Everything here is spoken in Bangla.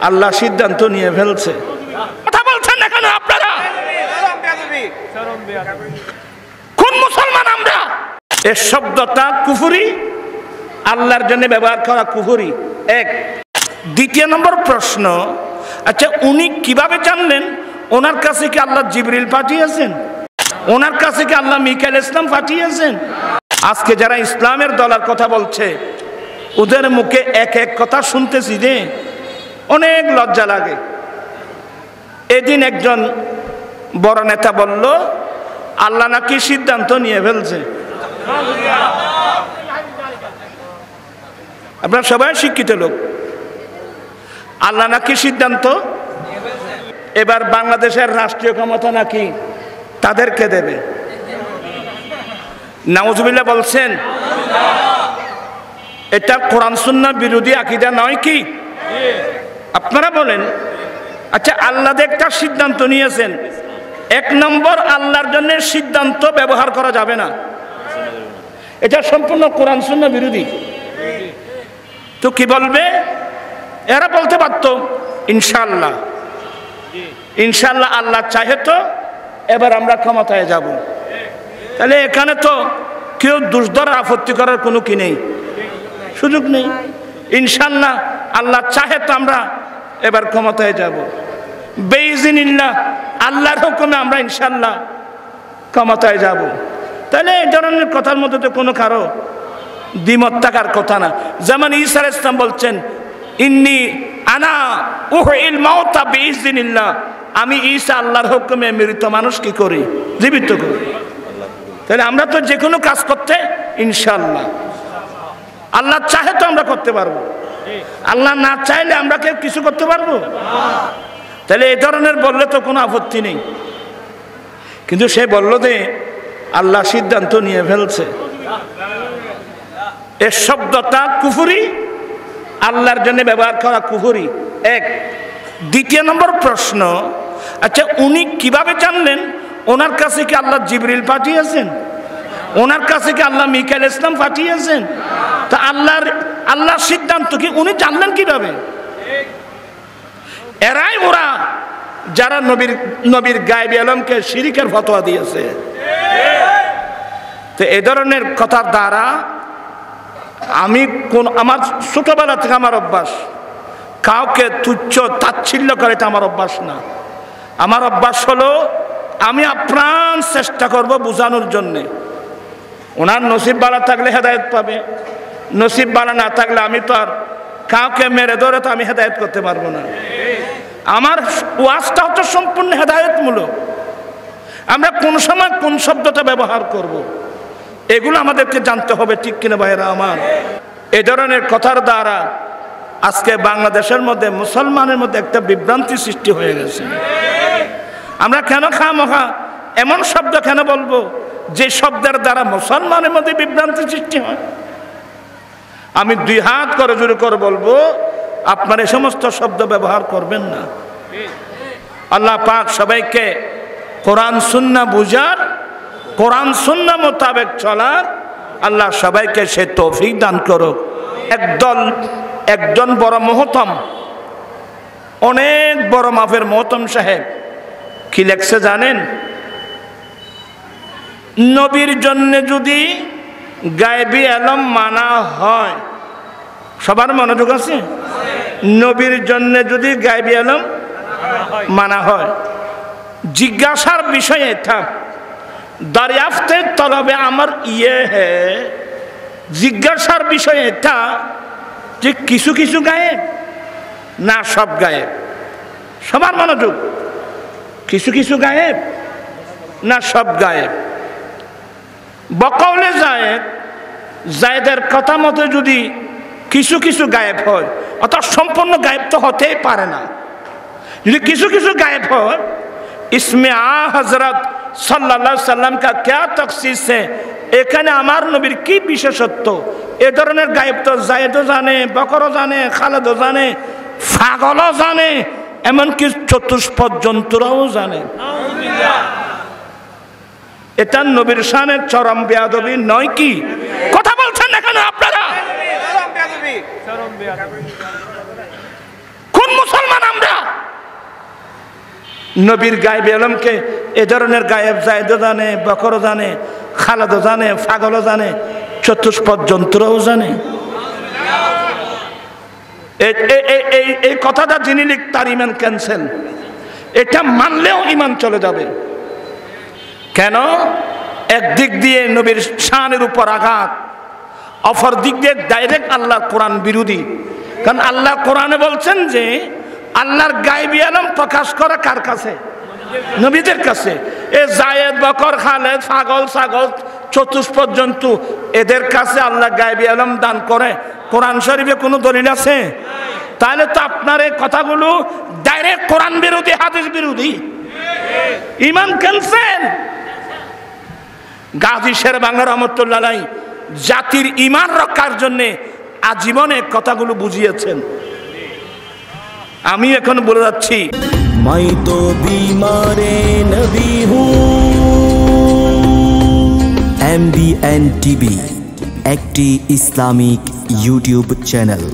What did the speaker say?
আল্লাহ সিদ্ধান্ত নিয়ে ফেলছে। কথা বলছেন না কেন আপনারা? কোন মুসলমান আমরা? এই শব্দটা কুফরি, আল্লাহর জন্য ব্যবহার করা কুফরি। এক। দ্বিতীয় নম্বর প্রশ্ন, আচ্ছা উনি কিভাবে জানলেন? ওনার কাছে কি আল্লাহ জিবরিল পাঠিয়েছেন? ওনার কাছে কি আল্লাহ মিকাইল ইসলাম পাঠিয়েছেন? আজকে যারা ইসলামের দলের কথা বলছে ওদের মুখে এক এক কথা শুনতেছি যে অনেক লজ্জা লাগে। এদিন একজন বড় নেতা বলল আল্লাহ নাকি সিদ্ধান্ত নিয়ে ফেলছে। আপনারা সবাই শিক্ষিত লোক। আল্লাহ নাকি সিদ্ধান্ত, এবার বাংলাদেশের রাষ্ট্রীয় ক্ষমতা নাকি তাদেরকে দেবে। নাউজুবিল্লাহ বলছেন। এটা কোরআন সুন্নাহ বিরোধী আকীদা নয় কি? আপনারা বলেন। আচ্ছা আল্লাহ একটা সিদ্ধান্ত নিয়েছেন, এক নম্বর আল্লাহর জন্য সিদ্ধান্ত ব্যবহার করা যাবে না, এটা সম্পূর্ণ কোরআন সুন্নাহ বিরোধী। তো কি বলবে? এরা বলতে পারত ইনশাআল্লাহ, ইনশাআল্লাহ আল্লাহ চাহে তো এবার আমরা ক্ষমতায় যাব। তাহলে এখানে তো কেউ দোষ ধরার আপত্তি করার কোনো কি নেই, সুযোগ নেই। ইনশাআল্লাহ আল্লাহ চাহে তো আমরা এবার ক্ষমতায় যাব। বেইজিনিল্লাহ আল্লাহর হুকুমে আমরা ইনশাআল্লাহ ক্ষমতায় যাব। তাহলে এই ধরনের কথার মধ্যে তো কোনো কারো দ্বিমত থাকার কথা না। যেমন ঈসা আলাইহিস সালাম বলছেন ইন্নী আনা উহইল মাউতা বিইজনিল্লাহ, আমি ঈসা আল্লাহর হুকুমে মৃত মানুষ কি করি? জীবিত করি। তাহলে আমরা তো যে কোনো কাজ করতে ইনশাআল্লাহ, আল্লাহ চাহে তো আমরা করতে পারবো, আল্লাহ না চাইলে আমরা কেউ কিছু করতে পারবো? তাহলে এই ধরনের বললে তো কোনো আপত্তি নেই। কিন্তু সে বলল যে আল্লাহ সিদ্ধান্ত নিয়ে ফেলছে, এর শব্দটা কুফরি, আল্লাহর জন্য ব্যবহার করা কুফরি। এক। দ্বিতীয় নম্বর প্রশ্ন, আচ্ছা উনি কিভাবে জানলেন? ওনার কাছে কি আল্লাহ জিবরিল পাঠিয়েছেন? ওনার কাছে কি আল্লাহ মিকাইল ইসলাম পাঠিয়েছেন? তা আল্লাহর সিদ্ধান্ত কি উনি জানলেন কিভাবে? এরাই ওরা যারা নবীর গায়েবী আলমকে শিরিকের ফতোয়া দিয়েছে। তো এই ধরনের কথার দ্বারা আমার ছোটবেলা থেকে আমার অভ্যাস, কাউকে তুচ্ছ তাচ্ছিল্য করে এটা আমার অভ্যাস না। আমার অভ্যাস হলো আমি আপ্রাণ চেষ্টা করব বোঝানোর জন্যে। ওনার নসিব বালা থাকলে হেদায়েত পাবে, নসিব বালা না থাকলে আমি তো আর কাউকে মেরে ধরে তো আমি হেদায়েত করতে পারবো না। আমার ওয়াজটা হচ্ছে সম্পূর্ণ হেদায়েতমূলক। আমরা কোন সময় কোন শব্দটা ব্যবহার করব এগুলো আমাদেরকে জানতে হবে, ঠিক কিনা ভাইরা আমার? এ ধরনের কথার দ্বারা আজকে বাংলাদেশের মধ্যে মুসলমানের মধ্যে একটা বিভ্রান্তি সৃষ্টি হয়ে গেছে। আমরা কেন খামোখা এমন শব্দ কেন বলবো যে শব্দের দ্বারা মুসলমানের মধ্যে বিভ্রান্তি সৃষ্টি হয়? আমি দুই হাত করে জোরে করে বলবো আপনার এই সমস্ত শব্দ ব্যবহার করবেন না। আল্লাহ পাক সবাইকে কোরআন সুন্নাহ বুঝার, কোরআন সুন্নাহ মোতাবেক চলার আল্লাহ সবাইকে সে তৌফিক দান করুক। একজন বড় মহতম, অনেক বড় মাপের মহতম সাহেব কি লেখছে জানেন? নবীর জন্য যদি গায়েবী আলম মানা হয়, সবার মনোযোগ আছে? নবীর জন্য যদি গায়েবী আলম মানা হয়, জিজ্ঞাসার বিষয় এটা দরিয়াফতে তলবে আমার জিজ্ঞাসার বিষয় এটা যে কিছু কিছু গায়েব না সব গায়েব? সবার মনোযোগ। কিছু কিছু গায়েব না সব গায়েব? বকৌলে জায়েদের কথা মতো যদি কিছু কিছু গায়েব হয়, অর্থাৎ সম্পূর্ণ গায়েব তো হতেই পারে না। যদি কিছু কিছু গায়েব হয়, इसमें हजरत सल्लल्लाहु अलैहि वसल्लम का क्या तखसीस है? এখানে আমার নবীর কি বিশেষত্ব? এ ধরনের গায়েব তো জায়েদও জানে, বকরও জানে, খালেদও জানে, পাগলও জানে, এমনকি চতুষ্পদ জন্তুরাও জানে। এটা নবীর শানের চরম বেয়াদবি নয় কি? কথা বলছেন না কেন আপনারা? কোন মুসলমান নবীর গায়েব আলমকে এ ধরনের গায়েব জায়দও জানে, বকরও জানে, খালাদও জানে, পাগলও জানে, চতুষ্পদ যন্ত্রও জানে। এই কথাটা যিনি লিখ তার ইমান ক্যান্সেল। এটা মানলেও ইমান চলে যাবে। কেন? একদিক দিয়ে নবীর শানের উপর আঘাত, অপর দিক দিয়ে ডাইরেক্ট আল্লাহর কোরআন বিরোধী। কারণ আল্লাহ কোরআনে বলছেন যে আল্লাহর গায়বী আলম প্রকাশ করা কার কাছে? নবীদের কাছে। এ জায়েদ, বকর, খালেদ, পাগল, ছাগল, চতুষ্পদ জন্তু, এদের কাছে আল্লাহ গায়বী আলম দান করে। কোরআন শরীফে কোনো দলিল আছে? তাহলে তো আপনার এই কথাগুলো ডাইরেক্ট কোরআন বিরোধী, হাদিস বিরোধী, ইমান ক্যান্সেল। গাজী শেরবাংলা রহমতুল্লাহ আলাইহি জাতির ইমান রক্ষার জন্য আজীবনে কথাগুলো বুঝিয়েছেন। আমি এখন বলে যাচ্ছি, मैं तो बीमारे नबी हूँ। MBN TV একটি ইসলামিক ইউটিউব চ্যানেল।